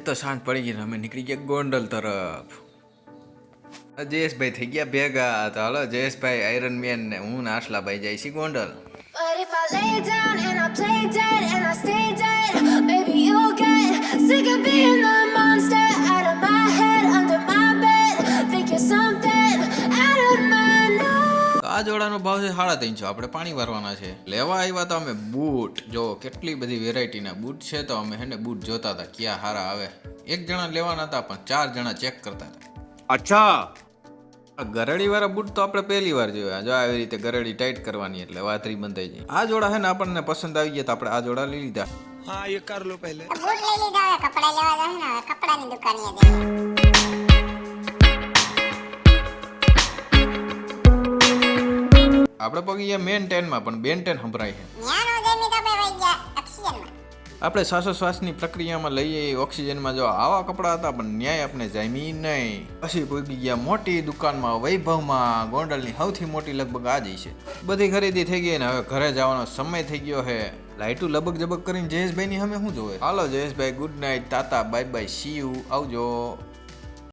તો સાંજ પડી ગઈ ને અમે નીકળી ગયા ગોંડલ તરફ. જયેશભાઈ થઈ ગયા ભેગા. તો હાલો જયેશભાઈ, આયરન મેન ને હું ને આશલાભાઈ જાય છે Gondal. But if I lay down and I play dead and I stay dead, baby you'll get sick of being the monster out of my head, under my bed. Think you're something out of my nose. આ જોડાનો ભાવ છે 350. આપણે પાણી ભરવાના છે. લેવા આવ્યા તો અમે બૂટ. જો કેટલી બધી વેરાયટીના બૂટ છે. તો અમે હેને બૂટ જોતા હતા ક્યાં હારા આવે. એક જણા લેવાના હતા પણ 4 જણા ચેક કરતા હતા. અચ્છા, ગરડી વાળા બૂટ તો આપણે પહેલી વાર જોયા. જો આવી રીતે ગરડી ટાઈટ કરવાની એટલે વાતરી બંધાઈ જાય. આ જોડા હે ને આપણને પસંદ આવી ગયા તો આપણે આ જોડા લઈ લીધા. हाँ ये कर लो पहले. બૂટ લઈ લીધા. હવે કપડા લેવા જાય ને, હવે કપડાની દુકાને જઈએ. આપણે પગી ગયા મેન ટેનમાં પણ બેન ટેન સંભળાય છે. ન્યાનો જમી તો આપણે વઈ ગયા ઓક્સિજનમાં. આપણે શ્વાસોશ્વાસની પ્રક્રિયામાં લઈએ ઓક્સિજનમાં. જો આવા કપડા હતા પણ ન્યાય આપણે જામી નહીં. પછી પગી ગયા મોટી દુકાનમાં, વૈભવમાં. ગોંડલની સૌથી મોટી લગભગ આ જ છે. બધી ખરીદી થઈ ગઈ ને હવે ઘરે જવાનો સમય થઈ ગયો છે. લાઈટું લબક જબક કરીને જયેશભાઈની સામે શું જોવે. હાલો Jayeshbhai, good night, tata, bye bye, see you, આવજો.